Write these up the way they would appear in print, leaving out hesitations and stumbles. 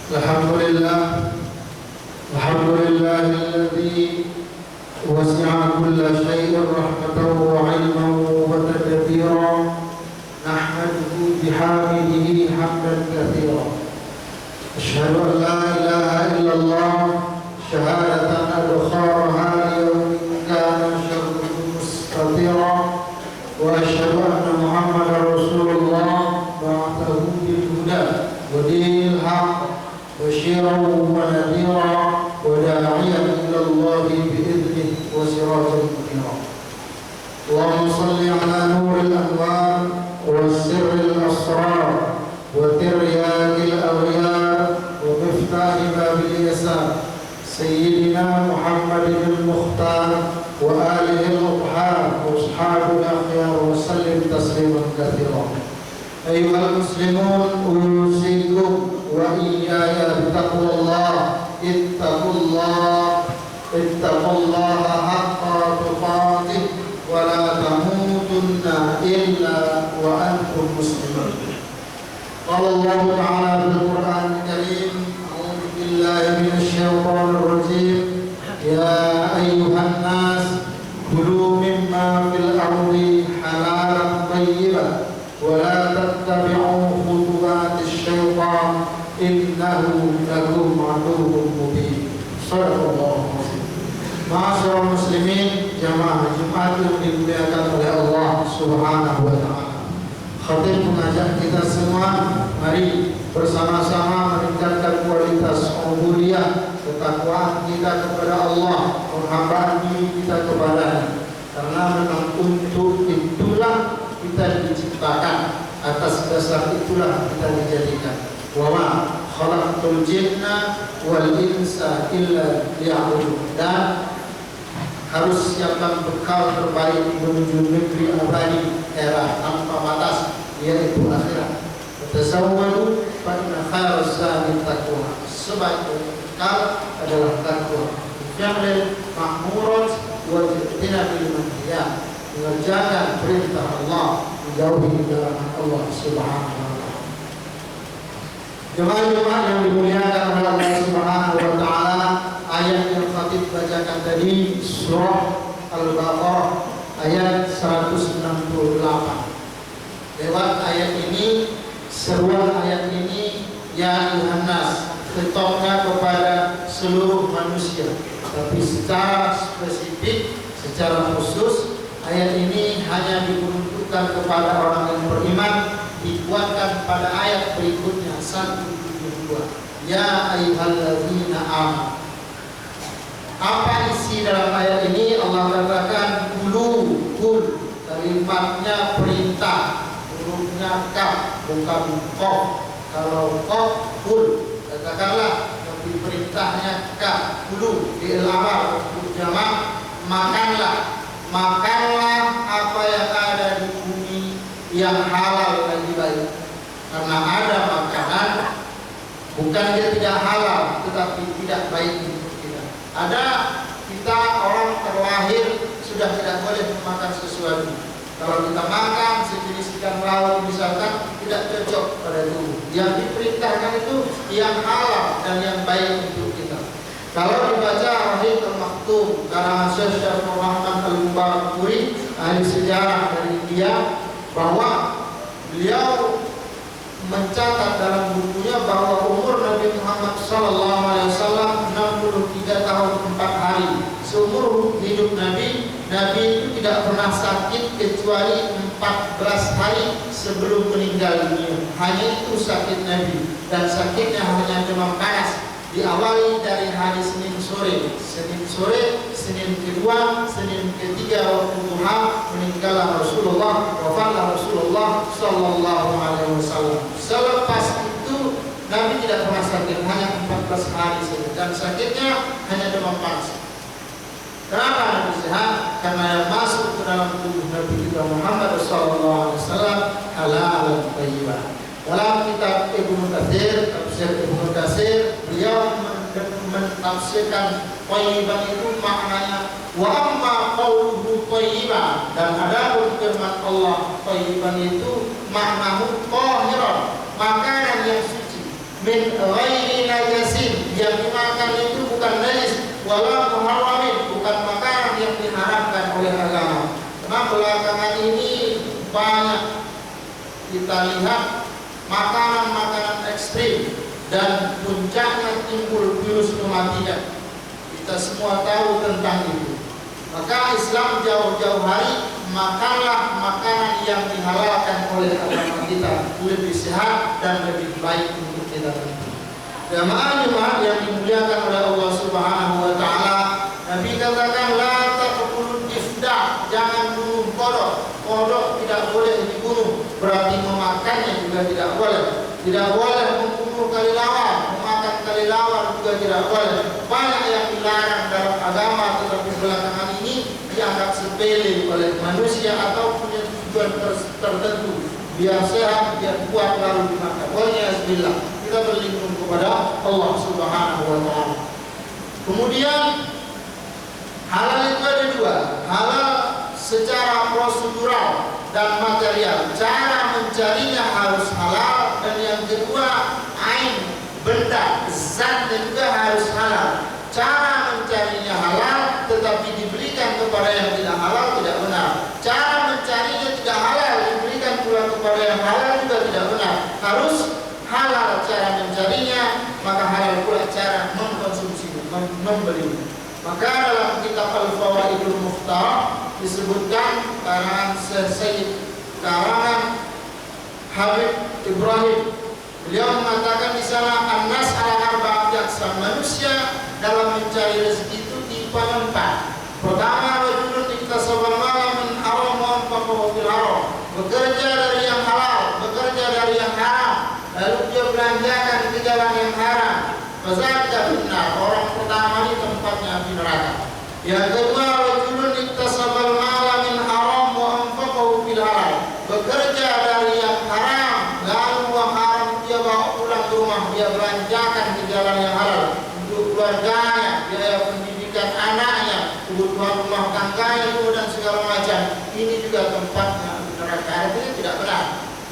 الحمد لله الذي وسع كل شيء رحمة وعلما وتدبيرا، نحمده بحامده حمدا كثيرا. أشهد أن لا إله إلا الله شهادة أدخارها ليوم كان شره مستطيرا، وأشهد أن محمدا رسول الله بعثه بالهدى ودين الحق بشيرا ونذيرا وداعيا إلى الله بإذنه وسراجا منيرا. اللهم صل على نور الأنوار والسر الأسرار وترياق الأغيار ومفتاح باب اليسار سيدنا محمد المختار وآله الأطهار وأصحابه الأخيار وسلم تسليما كثيرا. أيها المسلمون، أوصيكم وإياي بتقوى الله. اتقوا الله حق تقاته ولا تموتن إلا وأنتم مسلمون. قال الله تعالى في القرآن الكريم: أعوذ بالله من الشيطان الرجيم. يا أيها الناس كلوا مما في الأرض حلالا طيبا ولا تتبعوا خطوات الشيطان إنه لكم عدو مبين. صدق الله العظيم. Ma'asyiral muslimin, jamaah Jumat yang dimuliakan oleh Allah Subhanahu wa taala. Khatib mengajak kita semua, mari bersama-sama meningkatkan kualitas ubudiyah, ketakwaan kita kepada Allah, penghambaan diri kita kepada-Nya. Karena memang untuk itulah kita diciptakan, atas dasar itulah kita dijadikan. Wa ma khalaqtul jinna wal insa illa liya'budun. Dan harus siapkan bekal terbaik menuju negeri abadi, era tanpa batas, yaitu akhirat. Tazawwadu fa inna khairaz zadi taqwa. Sebaik bekal adalah takwa. Fi'lul ma'murat wa ijtinabil manhiyat. Mengerjakan perintah Allah, menjauhi larangan Allah Subhanahu wa taala. Jemaah-jemaah yang dimuliakan oleh Allah Subhanahu wa taala, ayat yang khatib bacakan tadi surah Al-Baqarah ayat 168. Lewat ayat ini, seruan ayat ini, ya Yohanes, khitabnya kepada seluruh manusia. Tapi secara spesifik, secara khusus, ayat ini hanya diperuntukkan kepada orang yang beriman, dikuatkan pada ayat berikutnya 172. Ya ayyuhalladzina amanu. Apa isi dalam ayat ini? Allah katakan kul, kalimatnya perintah, hurufnya kaf bukan qaf. Kalau qaf kul, katakanlah, tapi perintahnya kaf. Kulu fi'il amar, jamak, makanlah apa yang ada di bumi yang halal dan baik. Karena ada makanan, bukan dia tidak halal, tetapi tidak baik untuk kita. Ada kita orang terlahir sudah tidak boleh memakan sesuatu. Kalau kita makan sejenis ikan laut misalkan, tidak cocok pada tubuh. Yang diperintahkan itu yang halal dan yang baik untuk kita. Kalau dibaca Wahid al-Maktum karangan Syekh Syarifur Rahman al-Mubarakpuri, ahli sejarah dari India, bahwa beliau mencatat dalam bukunya bahwa umur Nabi Muhammad SAW 63 tahun 4 hari. Seumur hidup Nabi itu tidak pernah sakit kecuali 14 hari sebelum meninggal dunia. Hanya itu sakit Nabi, dan sakitnya hanya demam panas. Diawali dari hari Senin sore, Senin kedua, Senin ketiga waktu duha meninggallah Rasulullah, wafatlah Rasulullah Sallallahu Alaihi Wasallam. Selepas itu Nabi tidak pernah sakit, hanya 14 hari saja, dan sakitnya hanya demam panas. Kenapa Nabi sehat? Karena yang masuk ke dalam tubuh Nabi kita Muhammad Sallallahu Alaihi Wasallam halal dan thayyibah. Dalam kitab Ibnu Katsir, tafsir Ibnu Katsir, beliau mentafsirkan thayyiban itu maknanya wa amma qauluhu thayyiban, dan ada firman Allah thayyiban itu maknahu tahiran, makanan yang suci, min ghairi kita lihat makanan-makanan ekstrim dan puncaknya timbul virus kematian. Kita semua tahu tentang itu. Maka Islam jauh-jauh hari makanlah makanan yang dihalalkan oleh agama kita, lebih sehat dan lebih baik untuk kita. Jamaah-jamaah yang dimuliakan oleh Allah Subhanahu wa taala, Nabi katakan la taqulul ifda, jangan bunuh kodok. Kodok tidak boleh dibunuh, berarti memakannya juga tidak boleh. Tidak boleh membunuh kelelawar, memakan kelelawar juga tidak boleh. Banyak yang dilarang dalam agama, tetapi belakangan ini dianggap sepele oleh manusia atau punya tujuan tertentu, biar sehat, biar kuat lalu dimakan. Waliyahzubillah, kita berlindung kepada Allah Subhanahu wa taala. Kemudian halal itu ada dua, halal secara prosedural dan material. Cara mencarinya harus halal, dan yang kedua ain, benda, zat juga harus halal. Cara mencarinya halal tetapi diberikan kepada yang tidak halal tidak benar. Cara mencarinya tidak halal diberikan pula kepada yang halal juga tidak benar. Harus halal cara mencarinya, maka halal pula cara mengkonsumsinya, membelinya. Maka dalam kitab Al-Fawaidul Mukhtar disebutkan karangan Sayyid karangan Habib Ibrahim. Beliau mengatakan di sana an-nas ala arba'ati aqsam, manusia dalam mencari rezeki itu tipe 4. Pertama, rajulun iktasabal mala min haram wa anfaqahu fil haram, bekerja dari yang halal, bekerja dari yang haram, lalu dia belanjakan di jalan yang haram. Fazaka finnar, orang pertama ini tempatnya di neraka. Yang kedua, rajulun iktasabal mala min haram wa anfaqahu fil halal, bekerja dari yang haram, lalu uang haram dia bawa pulang ke rumah, dia belanjakan di jalan yang halal untuk keluarganya, biaya pendidikan anaknya, kebutuhan rumah tangganya, dan segala macam. Ini juga tempatnya di neraka. Artinya tidak benar.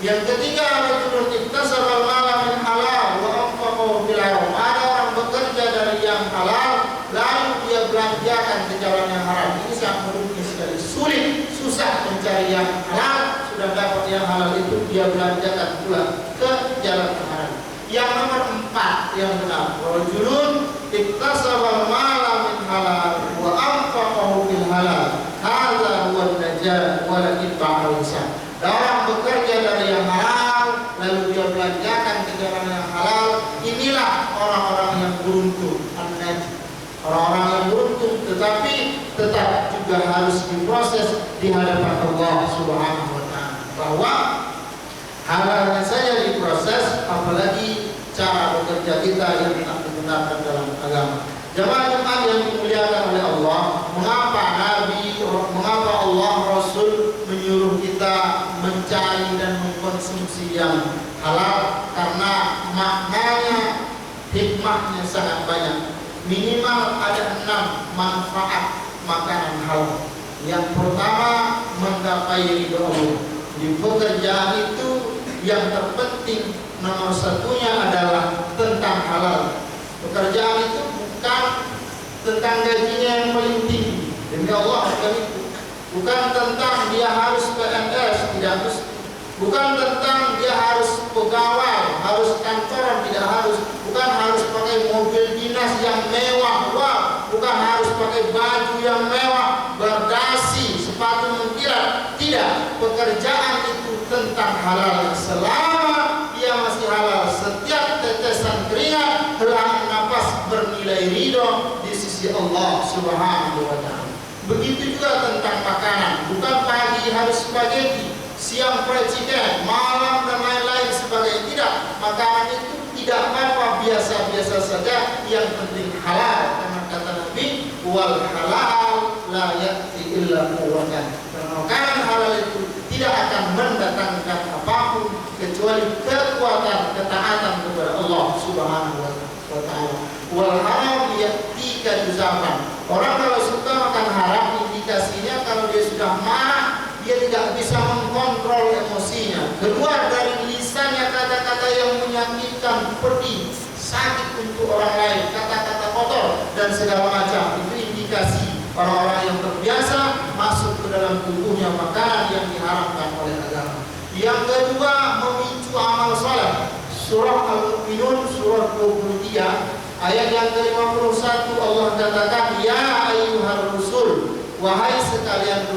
Yang ketiga, rajulun iktasabal mala min halal wa anfaqahu fil haram, ada orang bekerja dari yang halal lalu dia belanjakan ke jalan yang haram. Ini sangat merugi sekali, sulit, susah mencari yang halal, sudah dapat yang halal itu dia belanjakan pula ke jalan yang haram. Yang nomor 4 yang benar, rajulun iktasabal mala min halal wa anfaqahu fil halal, hadza huwa an-najat walakin ba'al-lisan. Orang bekerja dari yang halal lalu dia belanjakan ke jalan yang halal, inilah orang-orang yang beruntung, orang-orang yang beruntung, tetapi tetap juga harus diproses di hadapan Allah Subhanahu wa taala. Bahwa halalnya saja diproses, apalagi cara bekerja kita yang tak dibenarkan dalam agama. Jemaah-jemaah yang dimuliakan oleh Allah, mengapa Nabi, mengapa Allah Rasul menyuruh kita mencari dan mengkonsumsi yang halal? Karena maknanya, hikmahnya sangat banyak. Minimal ada 6 manfaat makanan halal. Yang pertama, menggapai ridho Allah. Di pekerjaan itu yang terpenting nomor satunya adalah tentang halal. Pekerjaan itu bukan tentang gajinya yang paling tinggi, demi Allah bukan itu. Bukan tentang dia harus PNS, tidak harus. Bukan tentang dia harus pegawai, harus kantoran, tidak harus. Bukan harus pakai mobil dinas yang mewah, wah. Bukan harus pakai baju yang mewah, berdasi, sepatu mengkilat. Tidak, pekerjaan itu tentang halal. Selama dia masih halal, setiap tetesan keringat, helaan nafas bernilai ridho di sisi Allah Subhanahu wa taala. Begitu juga tentang makanan, bukan pagi harus spaghetti, siang fried chicken, malam dan lain-lain sebagainya. Tidak, makanan itu tidak apa-apa, biasa-biasa saja, yang penting halal. Karena kata Nabi, wal halal la ya'ti illa quwwatan. Makanan halal itu tidak akan mendatangkan apapun kecuali kekuatan, ketaatan kepada Allah Subhanahu wa taala. Wal haram ya'tika juzaman. Orang kalau suka makan haram, indikasinya kalau dia sudah marah, dia tidak bisa mengkontrol emosinya. Keluar dari lisannya kata-kata yang menyakitkan, pedih, sakit untuk orang lain, kata-kata kotor dan segala macam. Itu indikasi orang-orang yang terbiasa masuk ke dalam tubuhnya makanan yang diharamkan oleh agama. Yang kedua, memicu amal saleh. Surah Al-Mu'minun surah 23 ayat yang ke-51 Allah katakan, ya ayyuhar rusul, wahai sekalian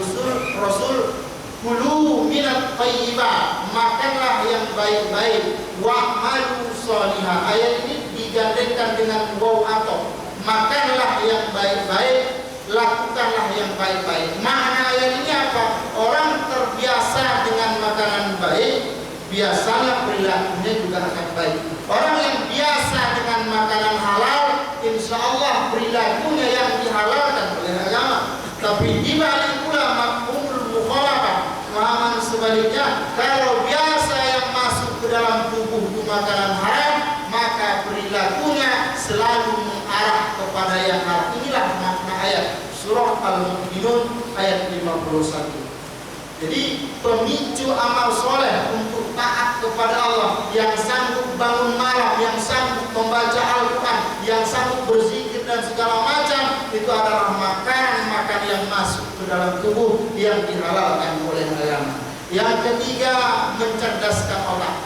rasul, kulu minat thayyibat, makanlah yang baik-baik, wa'malu shalihah. Ayat ini digandengkan dengan waw atau, makanlah yang baik-baik, lakukanlah yang baik-baik. Makna ayat ini apa? Orang terbiasa dengan makanan baik, biasanya perilakunya juga akan baik. Orang yang biasa dengan makanan halal, insya Allah perilakunya yang dihalalkan oleh agama. Tapi di balik pula mafhumul mukhalafah, pemahaman sebaliknya, kalau biasa yang masuk ke dalam tubuh itu makanan haram, maka perilakunya selalu mengarah kepada yang haram. Inilah makna ayat surah Al-Mu'minun ayat 51. Jadi pemicu amal soleh untuk taat kepada Allah, yang sanggup bangun malam, yang sanggup membaca Al-Quran, yang sanggup berzikir dan segala macam, itu adalah makanan yang masuk ke dalam tubuh yang dihalalkan oleh agama. Yang ketiga, mencerdaskan otak.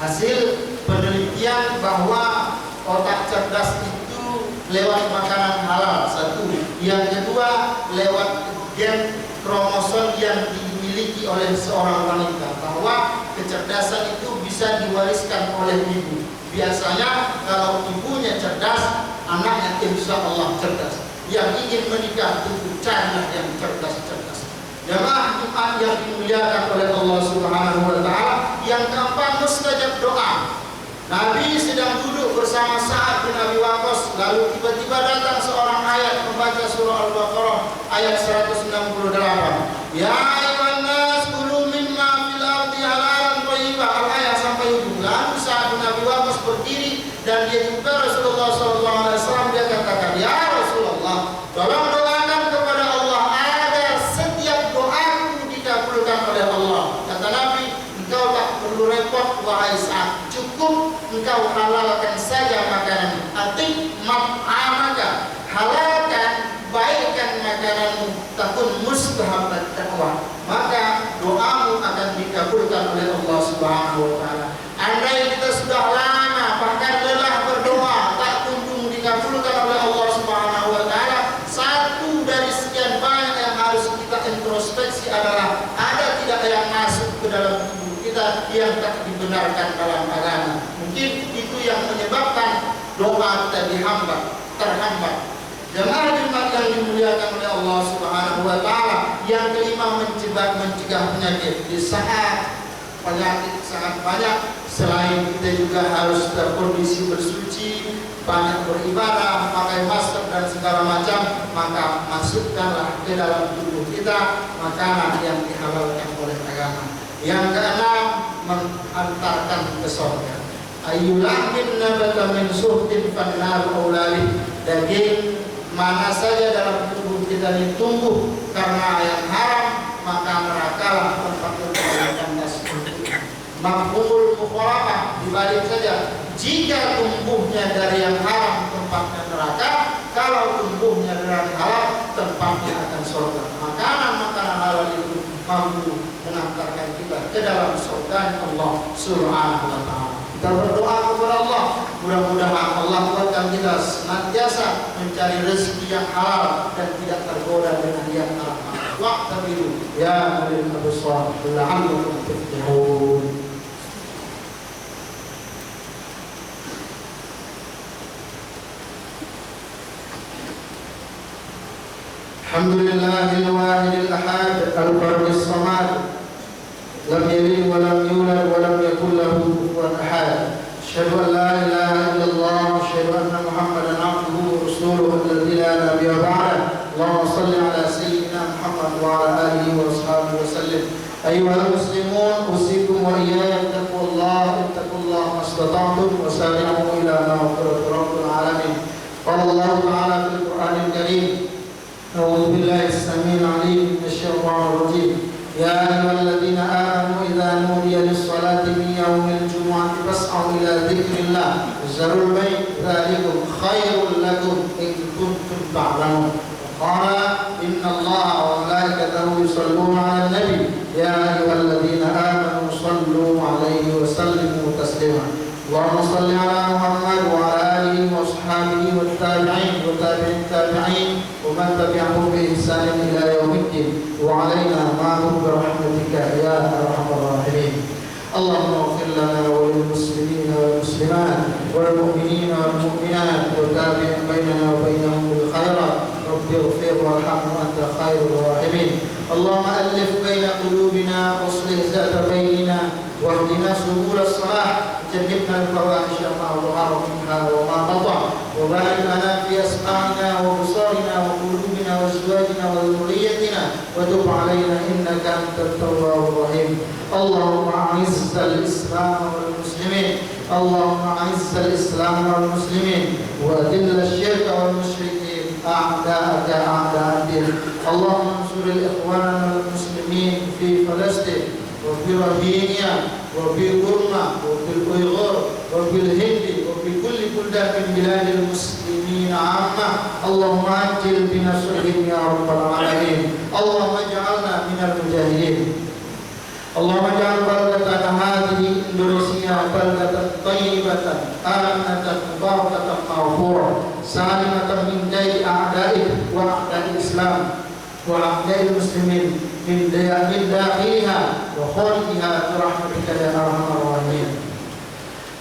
Hasil penelitian bahwa otak cerdas itu lewat makanan halal, satu. Yang kedua, lewat gen kromosom yang dimiliki oleh seorang wanita, bahwa kecerdasan itu bisa diwariskan oleh ibu. Biasanya kalau ibunya cerdas, anaknya insya Allah cerdas. Yang ingin menikah itu carilah yang cerdas-cerdas. Jamaah Jumat yang dimuliakan oleh Allah Subhanahu wa Ta'ala. Yang keempat, mustajab doa. Nabi sedang duduk bersama Sa'ad bin Abi Waqqas, lalu tiba-tiba datang seorang ayat membaca surah Al-Baqarah ayat 168. Ya ayyuhan nas kulu mimma fil ardi halalan thayyiban, al-ayat sampai ujung. Lalu Sa'ad bin Abi Waqqas berdiri dan dia jumpa Rasulullah SAW. Dia katakan, ya Rasulullah, tolong doakan kepada Allah agar setiap doaku dikabulkan oleh Allah. Kata Nabi, engkau tak perlu repot wahai Sa'ad, cukup engkau halalkan saja makanan. Atik mat'amaka, halalkan, baikkan makananmu, takun mustahabat taqwa, maka doamu akan dikabulkan oleh Allah Subhanahu wa Ta'ala. Andai kita sudah lama bahkan lelah berdoa tak kunjung dikabulkan oleh Allah Subhanahu wa Ta'ala, satu dari sekian banyak yang harus kita introspeksi adalah ada tidak yang masuk ke dalam tubuh kita yang tak dibenarkan dalam agama. Mungkin itu yang menyebabkan doa kita terhambat. Jemaah Jumat yang dimuliakan oleh Allah Subhanahu wa Ta'ala. Yang kelima, mencegah penyakit. Di saat penyakit sangat banyak, selain kita juga harus berkondisi bersuci, banyak beribadah, pakai masker dan segala macam, maka masukkanlah ke dalam tubuh kita makanan yang dihalalkan oleh agama. Yang keenam, mengantarkan ke surga. Ayyulahmin nabata min suhtin fannar awlalih. Daging mana saja dalam tubuh kita ditumbuh karena yang haram, maka nerakalah tempat kebaikan nasibnya. Mafhumul mukhalafah, dibalik saja, jika tumbuhnya dari yang haram tempatnya neraka, kalau tumbuhnya dari halal tempatnya akan surga. Makanan halal itu mampu mengantarkan kita ke dalam surga Allah Subhanahu wa Ta'ala. Kita berdoa kepada Allah, mudah-mudahan Allah buatkan kita senantiasa mencari rezeki yang halal dan tidak tergoda dengan yang haram. Waqtabiru ya ulil absar la'allakum tuflihun. Alhamdulillahil wahidil ahad al-fardis samad, lam yalid wa lam yulad wa lam yakul lahu kufuwan ahad. Asyhadu an la ilaha illallah wa asyhadu anna Muhammadan abduhu wa rasuluhu alladzi la nabiyya ba'dahu. Allahumma shalli ala sayyidina Muhammad wa ala alihi wa ashabihi wa sallim. Ayyuhal muslimun, usikum wa iyyakum bittaqwallah, ittaqullaha mastata'tum wa sari'u ila maghfirati rabbil alamin. Qala Allah ta'ala fil Qur'anil Karim, أعوذ بالله السميع العليم من الشيطان الرجيم. يا أيها الذين آمنوا إذا نودي للصلاة من يوم الجمعة فاسعوا إلى ذكر الله وذروا البيع ذلكم خير لكم إن كنتم تعلمون. قال إن الله وملائكته يصلون على النبي يا أيها الذين آمنوا صلوا عليه وسلموا تسليما. اللهم صل على محمد وعلى آله وأصحابه والتابعين وتابعين التابعين ومن تبعهم بإحسان إلى يوم الدين وعلينا معهم برحمتك يا أرحم الراحمين. اللهم اغفر لنا وللمسلمين والمسلمات والمؤمنين والمؤمنات وتابع بيننا وبينهم بالخيرات. رب اغفر وارحم وأنت خير الراحمين. اللهم ألف بين قلوبنا واصلح ذات بيننا واهدنا سبل الصلاح جنبنا الفواحش ما ظهر منها وما بطن وبارك لنا في أسماعنا وبصارنا وقلوبنا وأزواجنا وذريتنا وتب علينا إنك أنت التواب الرحيم. اللهم أعز الإسلام والمسلمين. اللهم أعز الإسلام والمسلمين وأذل الشرك والمشركين أعداءك أعداء الدين. اللهم انصر الإخوان المسلمين في فلسطين وفي روهينيا وفي بورما وفي الأيغور وفي الهند وفي كل بلدان من بلاد المسلمين عامة. اللهم عجل بنصرهم يا رب العالمين. اللهم اجعلنا من المجاهدين. اللهم اجعل بلدتنا هذه اندونيسيا بلدة طيبة آمنة مباركة مغفورة سالمة من كيد أعدائك وأعداء الإسلام وأعداء المسلمين من داخلها وخارجها برحمتك يا أرحم الراحمين.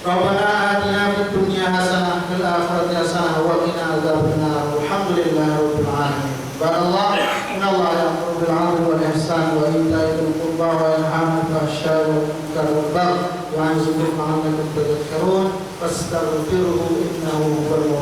ربنا آتنا في الدنيا حسنة وفي الآخرة حسنة وقنا عذاب النار. والحمد لله رب العالمين. قال الله إن الله يأمر بالعدل والإحسان وإيتاء ذي القربى وينهى عن الفحشاء والمنكر والبغي يعظكم لعلكم تذكرون فاستغفروه إنه هو الغفور